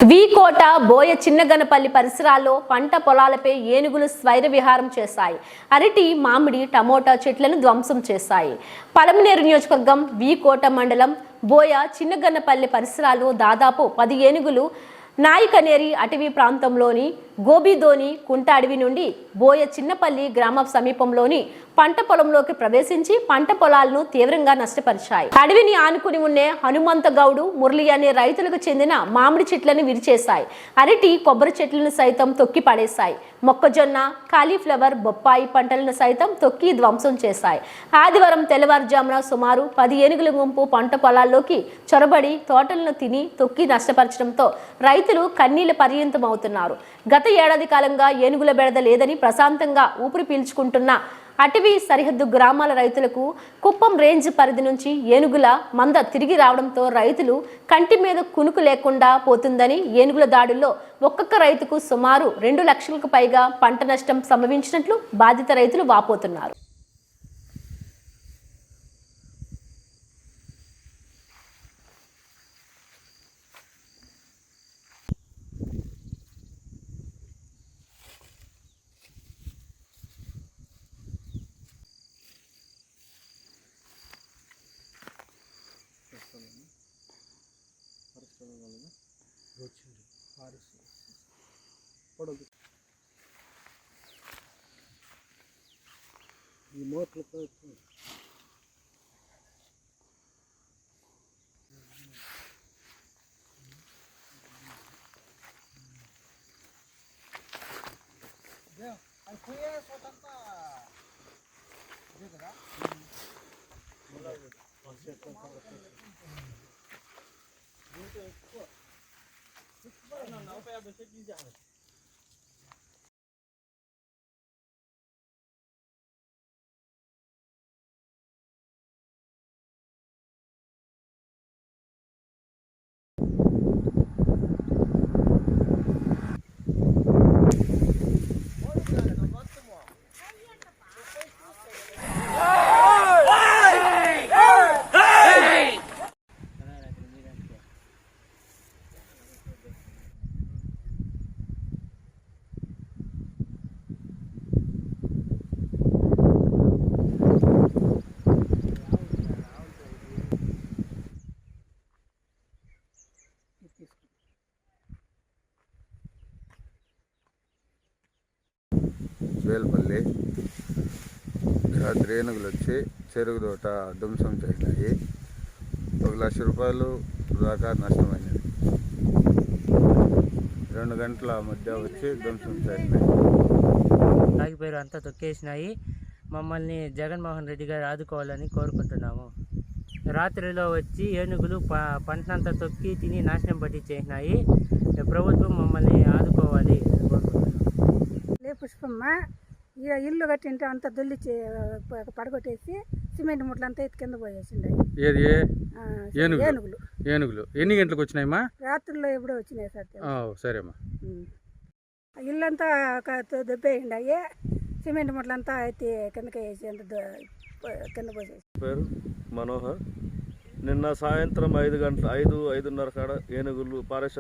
వీకోట బోయ చిన్నగనపల్లి పరిసరాల్లో పంట పొలాలపై ఏనుగులు స్వైర విహారం చేశాయి. అరటి, మామిడి, టమోటా చెట్లను ధ్వంసం చేశాయి. పలమనేరు నియోజకవర్గం వీకోట మండలం బోయ చిన్నగనపల్లి పరిసరాల్లో దాదాపు 10 ఏనుగులు నాయకనేరి అటవీ ప్రాంతంలోని గోబిదోని కుంట అడవి నుండి బోయ చిన్నపల్లి గ్రామ సమీపంలోని పంట పొలంలోకి ప్రవేశించి పంట పొలాలను తీవ్రంగా నష్టపరిచాయి. అడవిని ఆనుకుని ఉండే హనుమంతగౌడు, మురళి అనే రైతులకు చెందిన మామిడి చెట్లను విరిచేశాయి. అరటి, కొబ్బరి చెట్లను సైతం తొక్కి పడేశాయి. మొక్కజొన్న, కాలీఫ్లవర్, బొప్పాయి పంటలను సైతం తొక్కి ధ్వంసం చేశాయి. ఆదివారం తెల్లవారుజామున సుమారు 10 ఏనుగుల గుంపు పంట పొలాల్లోకి చొరబడి తోటలను తిని తొక్కి నష్టపరచడంతో రైతులు కన్నీళ్ల పర్యంతం అవుతున్నారు. గత ఏడాది కాలంగా ఏనుగుల బెడద లేదని ప్రశాంతంగా ఊపిరి పీల్చుకుంటున్న అటవీ సరిహద్దు గ్రామాల రైతులకు కుప్పం రేంజ్ పరిధి నుంచి ఏనుగుల మంద తిరిగి రావడంతో రైతులు కంటి మీద కునుకు లేకుండా పోతుందని, ఏనుగుల దాడుల్లో ఒక్కొక్క రైతుకు సుమారు 2 లక్షలకు పైగా పంట నష్టం సంభవించినట్లు బాధిత రైతులు వాపోతున్నారు. ఈ మోట్లతో వేల్పల్లి రాత్రి ఏనుగులు వచ్చి చెరుకు తోట ధ్వంసం చేసినాయి. 1 లక్ష రూపాయలు దాకా నష్టమైనది. 2 గంటల మధ్య వచ్చి ధ్వంసం చేసినాయి. ఆగిపోయారు, అంతా తొక్కేసినాయి. మమ్మల్ని జగన్మోహన్ రెడ్డి గారు ఆదుకోవాలని కోరుకుంటున్నాము. రాత్రిలో వచ్చి ఏనుగులు పంటనంతా తొక్కి తిని నాశనం పట్టించేసినాయి. ప్రభుత్వం మమ్మల్ని ఆదుకోవాలి అని కోరుకుంటున్నాము. పుష్పమ్మ ఇల్లు కట్టింటే అంతా దొల్లిచ్చి పడగొట్టేసి సిమెంట్ ముట్లంతా ఎత్తి కింద పోయేసిండే. ఏది ఏనుగులు ఏనుగులు ఎన్ని గంటలకు వచ్చినాయమ్మా? రాత్రుల్లో ఎప్పుడో వచ్చినాయి సార్. సరేమ్మా. ఇల్లంతా దెబ్బేయండాయి, సిమెంట్ ముట్లంతా ఎత్తి కిందకి వేసి కింద పోసేసి. పేరు మనోహర్. నిన్న సాయంత్రం 5 గంటల 5:30 కాడ ఏనుగులు పారేస